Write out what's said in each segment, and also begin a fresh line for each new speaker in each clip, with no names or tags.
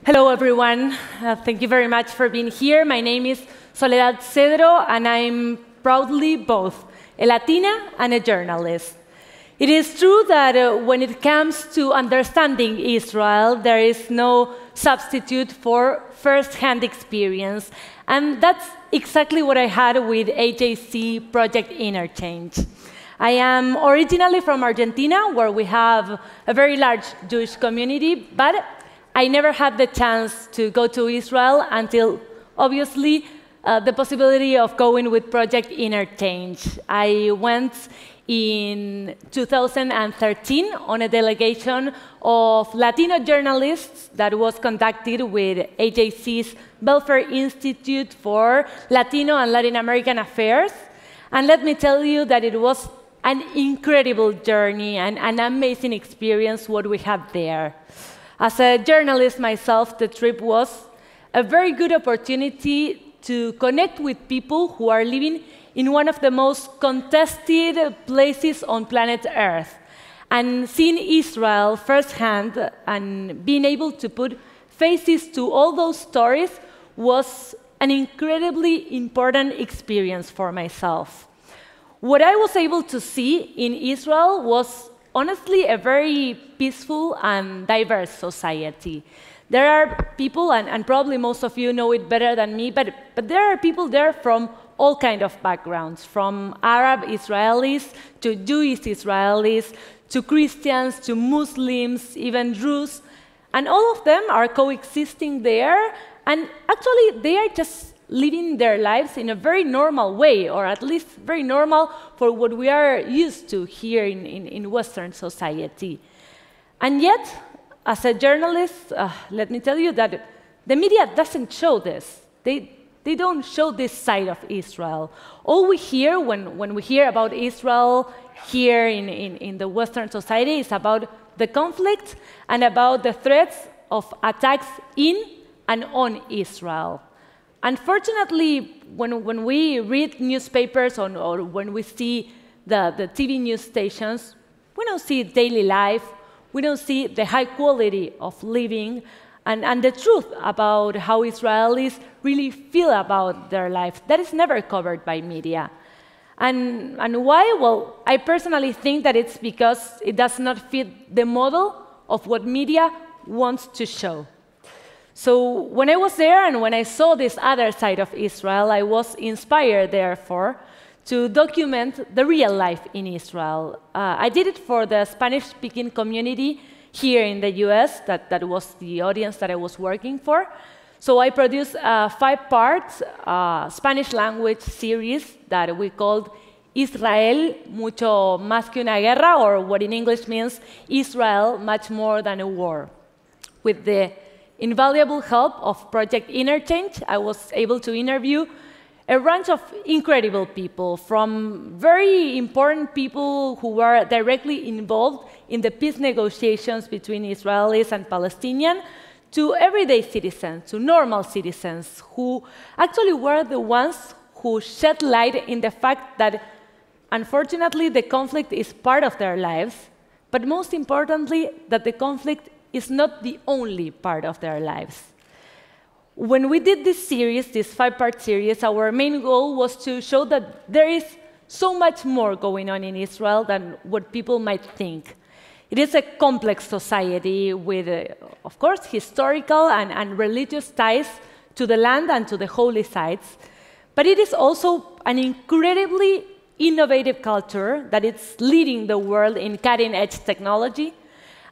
Hello, everyone. Thank you very much for being here. My name is Soledad Cedro, and I'm proudly both a Latina and a journalist. It is true that when it comes to understanding Israel, there is no substitute for first-hand experience. And that's exactly what I had with AJC Project Interchange. I am originally from Argentina, where we have a very large Jewish community, but I never had the chance to go to Israel until, obviously, the possibility of going with Project Interchange. I went in 2013 on a delegation of Latino journalists that was conducted with AJC's Belfer Institute for Latino and Latin American Affairs. And let me tell you that it was an incredible journey and an amazing experience what we had there. As a journalist myself, the trip was a very good opportunity to connect with people who are living in one of the most contested places on planet Earth. And seeing Israel firsthand and being able to put faces to all those stories was an incredibly important experience for myself. What I was able to see in Israel was honestly a very peaceful and diverse society. There are people, and probably most of you know it better than me, but there are people there from all kinds of backgrounds, from Arab Israelis to Jewish Israelis, to Christians, to Muslims, even Druze. And all of them are coexisting there, and actually they are just living their lives in a very normal way, or at least very normal for what we are used to here in Western society. And yet, as a journalist, let me tell you that the media doesn't show this. They don't show this side of Israel. All we hear when we hear about Israel here in the Western society is about the conflict and about the threats of attacks in and on Israel. Unfortunately, when we read newspapers or when we see the TV news stations, we don't see daily life. We don't see the high quality of living and the truth about how Israelis really feel about their life. That is never covered by media. And why? Well, I personally think that it's because it does not fit the model of what media wants to show. So when I was there and when I saw this other side of Israel, I was inspired, therefore, to document the real life in Israel. I did it for the Spanish-speaking community here in the US. That was the audience that I was working for. So I produced a 5-part Spanish language series that we called Israel Mucho Más que una Guerra, or what in English means Israel Much More Than a War. With the invaluable help of Project Interchange, I was able to interview a range of incredible people, from very important people who were directly involved in the peace negotiations between Israelis and Palestinians, to everyday citizens, to normal citizens, who actually were the ones who shed light in the fact that, unfortunately, the conflict is part of their lives, but most importantly, that the conflict is not the only part of their lives. When we did this series, this 5-part series, our main goal was to show that there is so much more going on in Israel than what people might think. It is a complex society with, of course, historical and religious ties to the land and to the holy sites, but it is also an incredibly innovative culture that is leading the world in cutting-edge technology,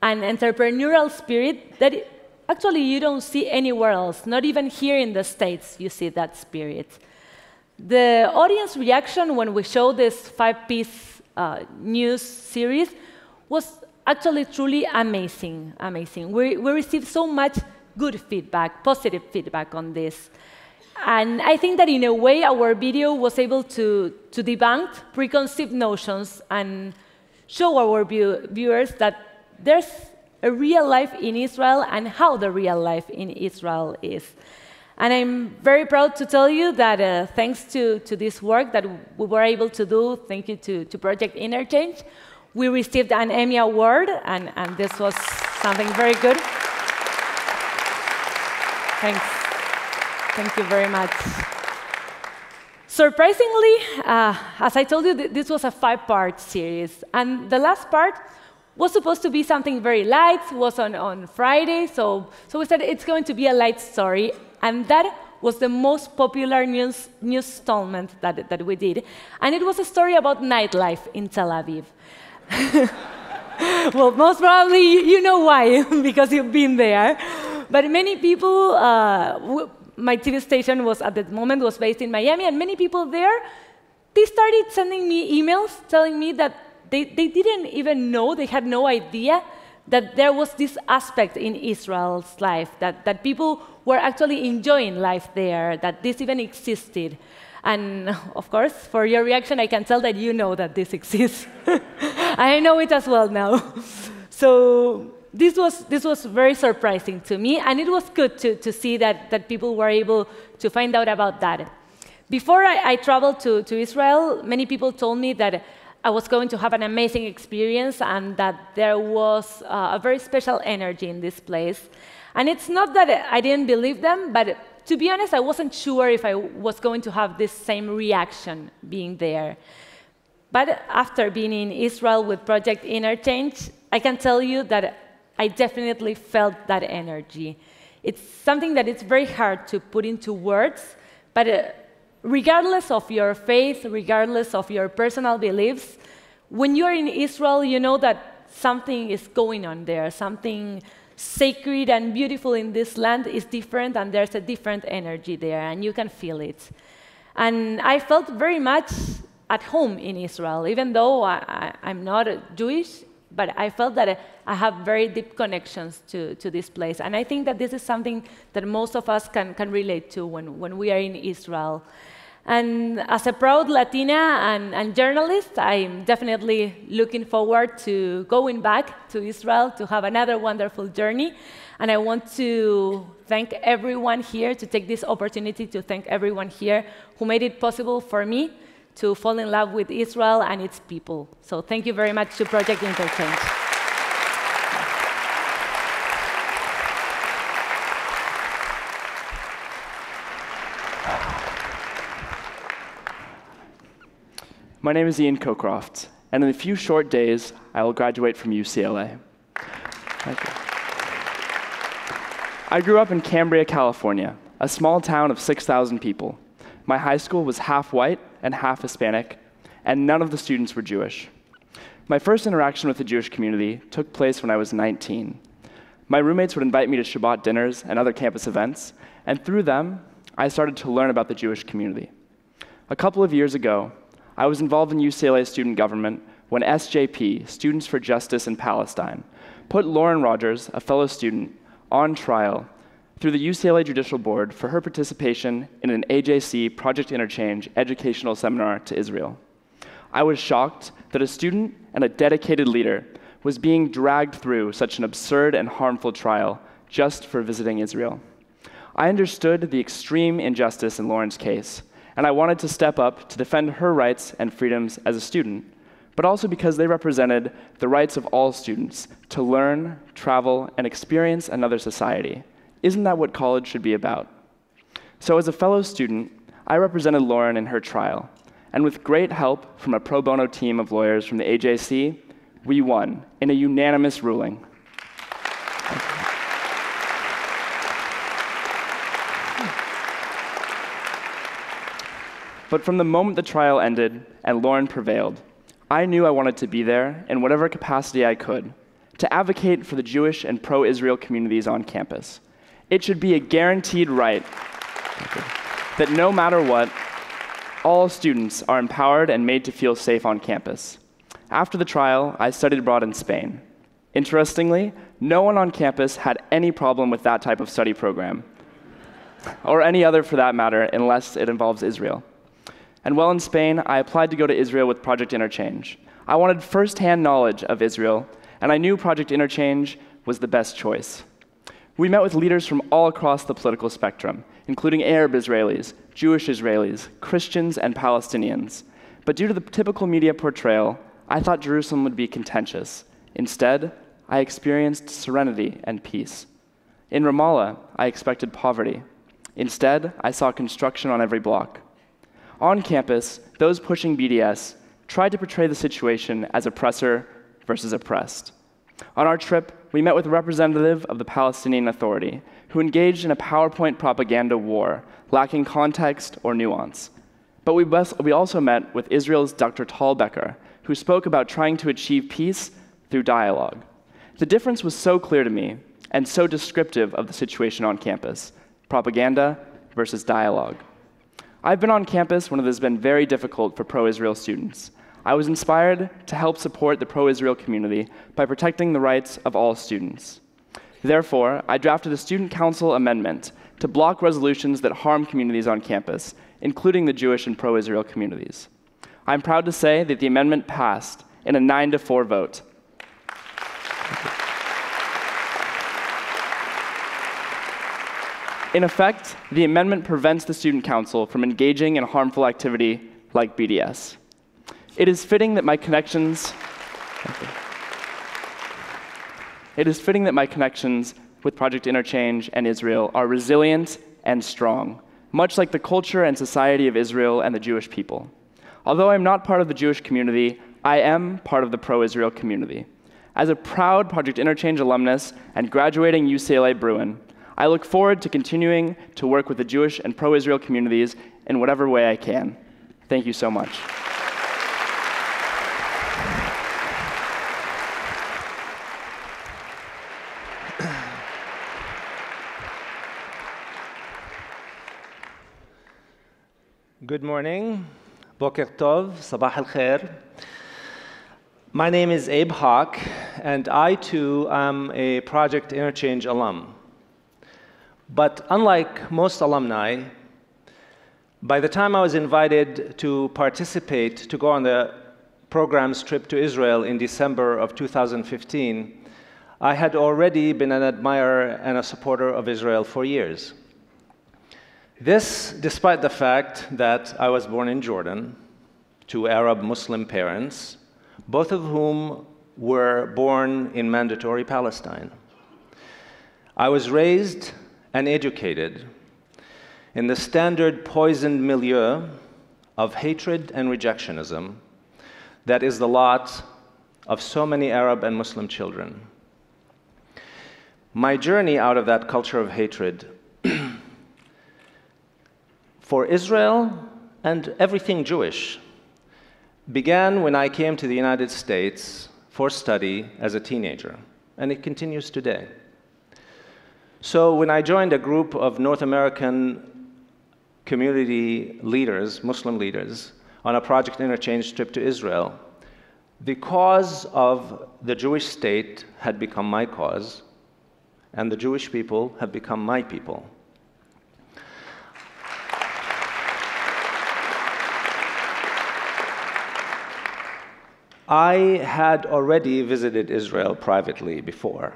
an entrepreneurial spirit that actually you don't see anywhere else, not even here in the States you see that spirit. The audience reaction when we showed this 5-piece news series was actually truly amazing. We received so much good feedback, positive feedback on this. And I think that in a way our video was able to debunk preconceived notions and show our viewers that there's a real life in Israel and how the real life in Israel is. And I'm very proud to tell you that thanks to this work that we were able to do, thank you to Project Interchange, we received an Emmy Award, and this was something very good. Thanks. Thank you very much. Surprisingly, as I told you, this was a 5-part series. And the last part was supposed to be something very light, was on Friday. So we said it's going to be a light story. And that was the most popular news installment that we did. And it was a story about nightlife in Tel Aviv. Well, most probably you know why, because you've been there. But many people, my TV station was at that moment was based in Miami, and many people there, they started sending me emails telling me that they didn't even know, they had no idea that there was this aspect in Israel's life, that people were actually enjoying life there, that this even existed. And of course, for your reaction, I can tell that you know that this exists. I know it as well now. So this was very surprising to me, and it was good to see that people were able to find out about that. Before I traveled to Israel, many people told me that I was going to have an amazing experience and that there was a very special energy in this place. And it's not that I didn't believe them, but to be honest, I wasn't sure if I was going to have this same reaction being there. But after being in Israel with Project Interchange, I can tell you that I definitely felt that energy. It's something that it's very hard to put into words, but regardless of your faith, regardless of your personal beliefs, when you're in Israel, you know that something is going on there, something sacred and beautiful in this land is different, and there's a different energy there, and you can feel it. And I felt very much at home in Israel, even though I'm not Jewish, but I felt that I have very deep connections to this place. And I think that this is something that most of us can relate to when we are in Israel. And as a proud Latina and journalist, I'm definitely looking forward to going back to Israel to have another wonderful journey. And I want to thank everyone here, to take this opportunity to thank everyone here who made it possible for me to fall in love with Israel and its people. So thank you very much to Project Interchange.
My name is Ian Cocroft, and in a few short days, I will graduate from UCLA. Thank you. I grew up in Cambria, California, a small town of 6,000 people. My high school was half white and half Hispanic, and none of the students were Jewish. My first interaction with the Jewish community took place when I was 19. My roommates would invite me to Shabbat dinners and other campus events, and through them, I started to learn about the Jewish community. A couple of years ago, I was involved in UCLA student government when SJP, Students for Justice in Palestine, put Lauren Rogers, a fellow student, on trial through the UCLA Judicial Board for her participation in an AJC Project Interchange educational seminar to Israel. I was shocked that a student and a dedicated leader was being dragged through such an absurd and harmful trial just for visiting Israel. I understood the extreme injustice in Lauren's case, and I wanted to step up to defend her rights and freedoms as a student, but also because they represented the rights of all students to learn, travel, and experience another society. Isn't that what college should be about? So as a fellow student, I represented Lauren in her trial, and with great help from a pro bono team of lawyers from the AJC, we won in a unanimous ruling. But from the moment the trial ended and Lauren prevailed, I knew I wanted to be there in whatever capacity I could to advocate for the Jewish and pro-Israel communities on campus. It should be a guaranteed right that no matter what, all students are empowered and made to feel safe on campus. After the trial, I studied abroad in Spain. Interestingly, no one on campus had any problem with that type of study program, or any other for that matter, unless it involves Israel. And while in Spain, I applied to go to Israel with Project Interchange. I wanted first-hand knowledge of Israel, and I knew Project Interchange was the best choice. We met with leaders from all across the political spectrum, including Arab Israelis, Jewish Israelis, Christians, and Palestinians. But due to the typical media portrayal, I thought Jerusalem would be contentious. Instead, I experienced serenity and peace. In Ramallah, I expected poverty. Instead, I saw construction on every block. On campus, those pushing BDS tried to portray the situation as oppressor versus oppressed. On our trip, we met with a representative of the Palestinian Authority who engaged in a PowerPoint propaganda war, lacking context or nuance. But we also met with Israel's Dr. Tal Becker, who spoke about trying to achieve peace through dialogue. The difference was so clear to me and so descriptive of the situation on campus: propaganda versus dialogue. I've been on campus when it has been very difficult for pro-Israel students. I was inspired to help support the pro-Israel community by protecting the rights of all students. Therefore, I drafted a student council amendment to block resolutions that harm communities on campus, including the Jewish and pro-Israel communities. I'm proud to say that the amendment passed in a 9-4 vote. In effect, the amendment prevents the Student Council from engaging in harmful activity like BDS. It is fitting that my connections with Project Interchange and Israel are resilient and strong, much like the culture and society of Israel and the Jewish people. Although I'm not part of the Jewish community, I am part of the pro-Israel community. As a proud Project Interchange alumnus and graduating UCLA Bruin, I look forward to continuing to work with the Jewish and pro-Israel communities in whatever way I can. Thank you so much.
Good morning. Boker Tov, Sabah El Kheir. My name is Abe Hawk, and I too am a Project Interchange alum. But unlike most alumni, by the time I was invited to participate to go on the program's trip to Israel in December of 2015, I had already been an admirer and a supporter of Israel for years. This, despite the fact that I was born in Jordan to Arab Muslim parents, both of whom were born in mandatory Palestine. I was raised and educated in the standard poisoned milieu of hatred and rejectionism that is the lot of so many Arab and Muslim children. My journey out of that culture of hatred for Israel and everything Jewish began when I came to the United States for study as a teenager, and it continues today. So when I joined a group of North American community leaders, Muslim leaders, on a Project Interchange trip to Israel, the cause of the Jewish state had become my cause, and the Jewish people have become my people. I had already visited Israel privately before,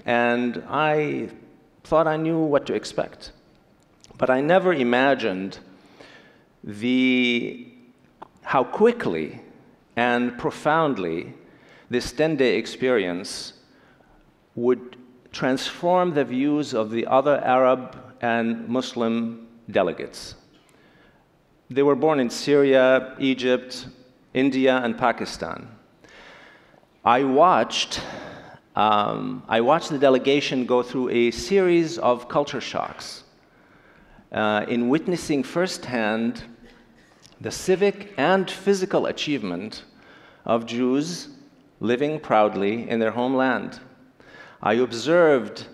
and I thought I knew what to expect. But I never imagined how quickly and profoundly this 10-day experience would transform the views of the other Arab and Muslim delegates. They were born in Syria, Egypt, India, and Pakistan. I watched the delegation go through a series of culture shocks in witnessing firsthand the civic and physical achievement of Jews living proudly in their homeland. I observed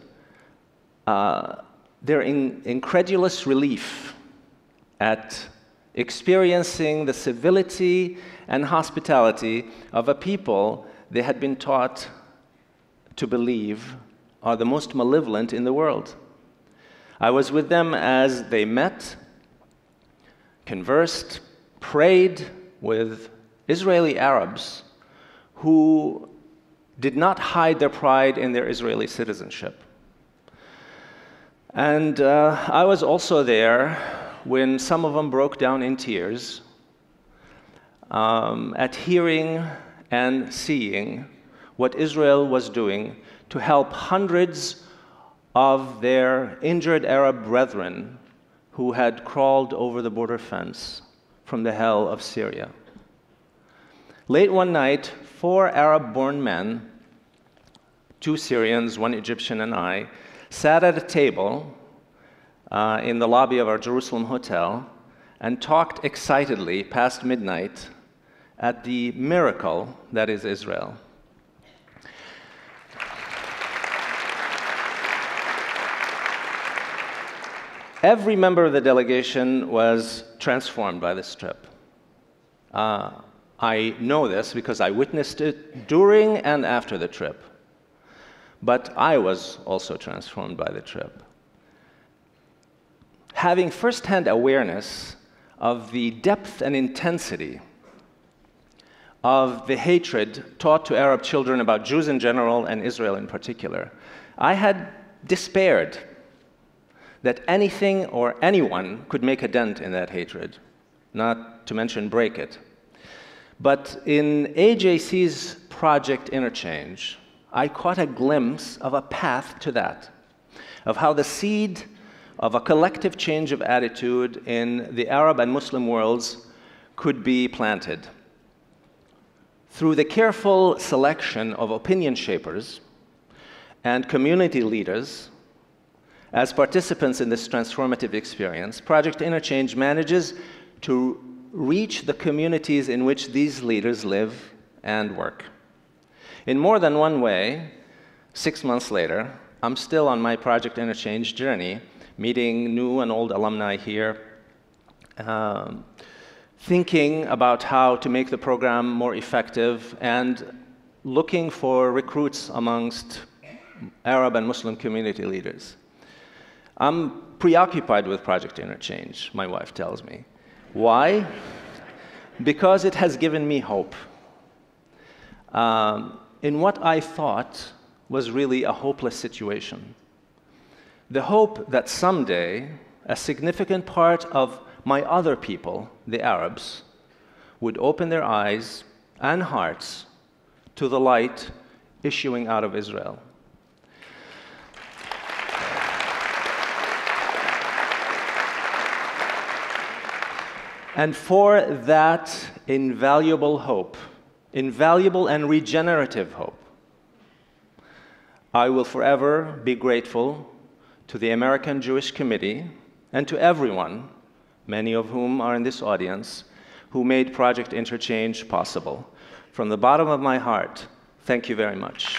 their incredulous relief at experiencing the civility and hospitality of a people they had been taught to believe are the most malevolent in the world. I was with them as they met, conversed, prayed with Israeli Arabs who did not hide their pride in their Israeli citizenship. And I was also there when some of them broke down in tears at hearing and seeing what Israel was doing to help hundreds of their injured Arab brethren who had crawled over the border fence from the hell of Syria. Late one night, 4 Arab-born men, 2 Syrians, 1 Egyptian, and I, sat at a table in the lobby of our Jerusalem hotel and talked excitedly past midnight at the miracle that is Israel. Every member of the delegation was transformed by this trip. I know this because I witnessed it during and after the trip. But I was also transformed by the trip. Having firsthand awareness of the depth and intensity of the hatred taught to Arab children about Jews in general and Israel in particular, I had despaired that anything or anyone could make a dent in that hatred, not to mention break it. But in AJC's Project Interchange, I caught a glimpse of a path to that, of how the seed of a collective change of attitude in the Arab and Muslim worlds could be planted. Through the careful selection of opinion shapers and community leaders as participants in this transformative experience, Project Interchange manages to reach the communities in which these leaders live and work. In more than one way, 6 months later, I'm still on my Project Interchange journey, meeting new and old alumni here, thinking about how to make the program more effective, and looking for recruits amongst Arab and Muslim community leaders. I'm preoccupied with Project Interchange, my wife tells me. Why? Because it has given me hope. In what I thought was really a hopeless situation. The hope that someday a significant part of my other people, the Arabs, would open their eyes and hearts to the light issuing out of Israel. And for that invaluable hope, invaluable and regenerative hope, I will forever be grateful to the American Jewish Committee and to everyone, many of whom are in this audience, who made Project Interchange possible. From the bottom of my heart, thank you very much.